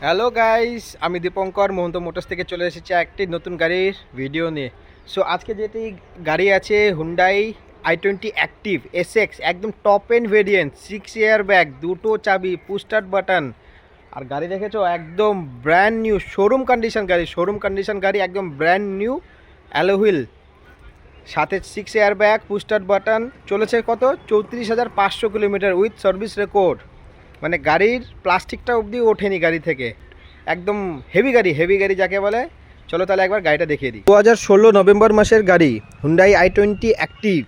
Hello guys, আমি Dipankar Mohanta motors থেকে চলে এসেছি একটি নতুন গাড়ির ভিডিও নিয়ে। সো আজকে যেটি গাড়ি আছে হুন্ডাই i20 অ্যাক্টিভ এসএক্স, একদম top and variant, 6 air bag, দুটো চাবি, পুশ স্টার্ট বাটন। আর গাড়ি দেখেছো একদম ব্র্যান্ড নিউ শোরুম কন্ডিশন গাড়ি, একদম ব্র্যান্ড নিউ অ্যালো হুইল, সাথে 6 air bag, push start button. চলেছে কত? 34,500 কিলোমিটার উইথ সার্ভিস রেকর্ড। মানে গাড়ির প্লাস্টিকটা অবধি ওঠেনি গাড়ি থেকে, একদম হেভি গাড়ি যাকে বলে। চলো তাহলে একবার গাড়িটা দেখিয়ে দিই। 2016 নভেম্বর মাসের গাড়ি, Hyundai i20 active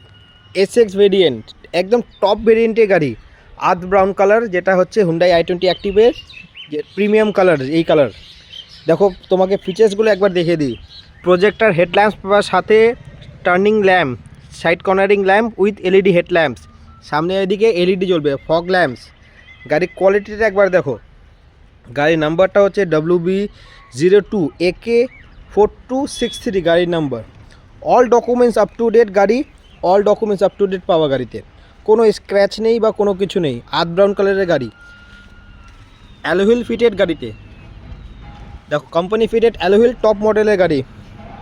Essex variant, একদম টপ ভেরিয়েন্টের গাড়ি। আর্থ ব্রাউন কালার, যেটা হচ্ছে হুন্ডাই i20 অ্যাক্টিভের যে প্রিমিয়াম কালার, এই কালার। দেখো তোমাকে ফিচার্সগুলো একবার দেখিয়ে দিই। প্রজেক্টার হেডল্যাম্পস পাওয়ার সাথে turning lamp, side cornering lamp with LED headlamps, সামনে এদিকে এলইডি জ্বলবে, ফগ ল্যাম্পস। গাড়ির কোয়ালিটিটা একবার দেখো। গাড়ির নাম্বারটা হচ্ছে WB02 AK4263 গাড়ির number. All documents up to date গাড়ি, all documents up to date পাওয়া গাড়িতে, কোনো স্ক্র্যাচ নেই বা কোনো কিছু নেই। আর্থ ব্রাউন কালারের গাড়ি, অ্যালোহুইল ফিটেড গাড়িতে। দেখো কোম্পানি ফিটেড অ্যালোহুইল, টপ মডেলের গাড়ি।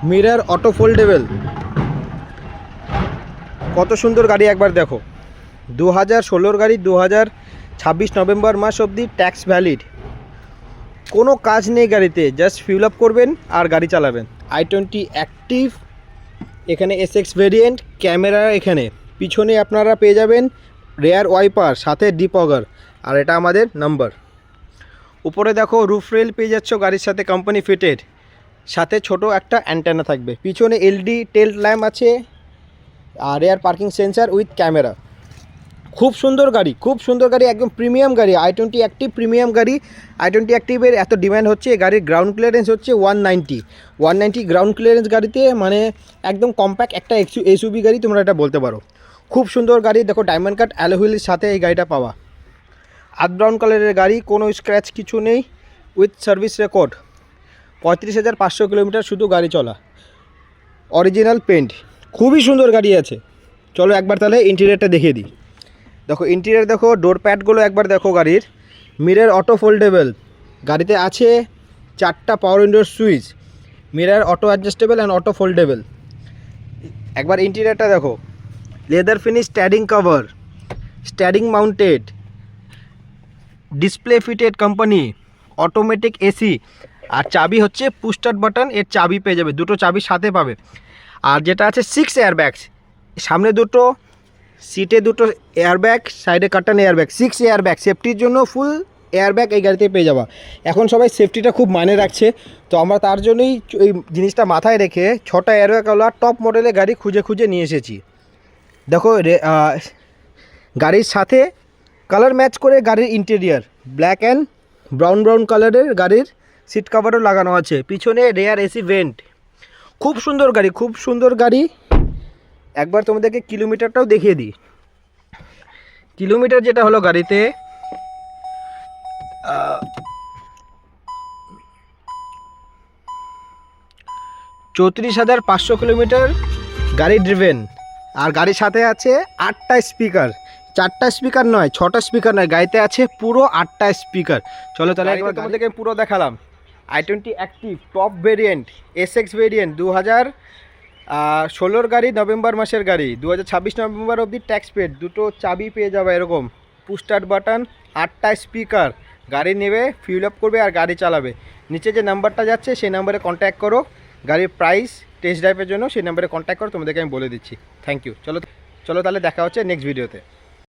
মিরর অটো ফোল্ডেবল, কত সুন্দর গাড়ি একবার দেখো। 2016 গাড়ি, 2026 নভেম্বর মাস অবধি ট্যাক্স ভ্যালিড। কোনো কাজ নেই গাড়িতে, জাস্ট ফিল আপ করবেন আর গাড়ি চালাবেন। i20 অ্যাক্টিভ, এখানে এসএক্স ভেরিয়েন্ট। ক্যামেরা এখানে পিছনে আপনারা পেয়ে যাবেন রেয়ার ওয়াইপার, সাথে ডিপগার। আর এটা আমাদের নাম্বার। উপরে দেখো রুফ রেল পেয়ে যাচ্ছ গাড়ির সাথে, কোম্পানি ফিটেড, সাথে ছোট একটা অ্যান্টেনা থাকবে। পিছনে এলইডি টেল ল্যাম্প আছে, আর rear parking sensor with camera. খুব সুন্দর গাড়ি, একদম প্রিমিয়াম গাড়ি। i20 অ্যাক্টিভ প্রিমিয়াম গাড়ি। i20 অ্যাক্টিভের এত ডিমান্ড হচ্ছে, গাড়ির গ্রাউন্ড ক্লিয়ারেন্স হচ্ছে 190 গ্রাউন্ড ক্লিয়ারেন্স গাড়িতে, মানে একদম কম্প্যাক্ট একটা এসইউভি গাড়ি তোমরা এটা বলতে পারো। খুব সুন্দর গাড়ি। দেখো ডায়মন্ড কাট অ্যালো হুইলের সাথে এই গাড়িটা পাওয়া। আর্থ ব্রাউন কালারের গাড়ি, কোনো স্ক্র্যাচ কিছু নেই, উইথ সার্ভিস রেকর্ড। 35,500 কিলোমিটার শুধু গাড়ি চলা, অরিজিনাল পেন্ট, খুবই সুন্দর গাড়ি আছে। চলো একবার তাহলে ইন্টেরিয়রটা দেখিয়ে দিই। দেখো ইন্টেরিয়র দেখো, ডোর প্যাডগুলো একবার দেখো গাড়ির। মিরর অটো ফোল্ডেবল, গাড়িতে আছে 4টা পাওয়ার উইন্ডোর switch. Mirror auto adjustable and auto foldable. একবার ইন্টেরিয়রটা দেখো। Leather finish steering cover, steering mounted, display fitted company, automatic AC. আর চাবি হচ্ছে পুশ স্টার্ট বাটন, এর চাবি পেয়ে যাবে, দুটো চাবি সাথে পাবে। আর যেটা আছে 6 এয়ারব্যাগস, সামনে দুটো, সিটে দুটো এয়ারব্যাগ, সাইডে কাটান এয়ারব্যাগ, 6 এয়ারব্যাগ, সেফটির জন্য ফুল এয়ারব্যাগ এই গাড়িতে পেয়ে যাবা। এখন সবাই সেফটিটা খুব মানে রাখছে, তো আমরা তার জন্যই এই জিনিসটা মাথায় রেখে 6টা এয়ারব্যাগওয়ালা টপ মডেলের গাড়ি খুঁজে নিয়ে এসেছি। দেখো গাড়ির সাথে কালার ম্যাচ করে গাড়ির ইন্টেরিয়ার, ব্ল্যাক অ্যান্ড ব্রাউন কালারের গাড়ির সিট কভারও লাগানো আছে। পিছনে রেয়ার এসি ভেন্ট। খুব সুন্দর গাড়ি। একবার তোমাদেরকে কিলোমিটারটাও দেখিয়ে দিই। কিলোমিটার যেটা হলো গাড়িতে 34,500 কিলোমিটার গাড়ি ড্রিভেন। আর গাড়ির সাথে আছে 8টা স্পিকার, 4টা স্পিকার নয়, 6টা স্পিকার নয়, গাড়িতে আছে পুরো 8টা স্পিকার। চলো তাহলে একবার তোমাদেরকে পুরো দেখালাম। i20 active top variant Essex variant, 2016 গাড়ি, নভেম্বর মাসের গাড়ি, 2026 নভেম্বর অবধি ট্যাক্স পেড। দুটো চাবি পেয়ে যাবে এরকম, পুশ স্টার্ট বাটন, 8টা স্পিকার। গাড়ি নেবে, ফিল আপ করবে আর গাড়ি চালাবে। নিচে যে নাম্বারটা যাচ্ছে সেই নাম্বারে কন্ট্যাক্ট করো। গাড়ির প্রাইস, টেস্ট ড্রাইভের জন্য সেই নাম্বারে কন্ট্যাক্ট করো, তোমাদেরকে আমি বলে দিচ্ছি। Thank you. চলো তাহলে দেখা হচ্ছে নেক্সট ভিডিওতে।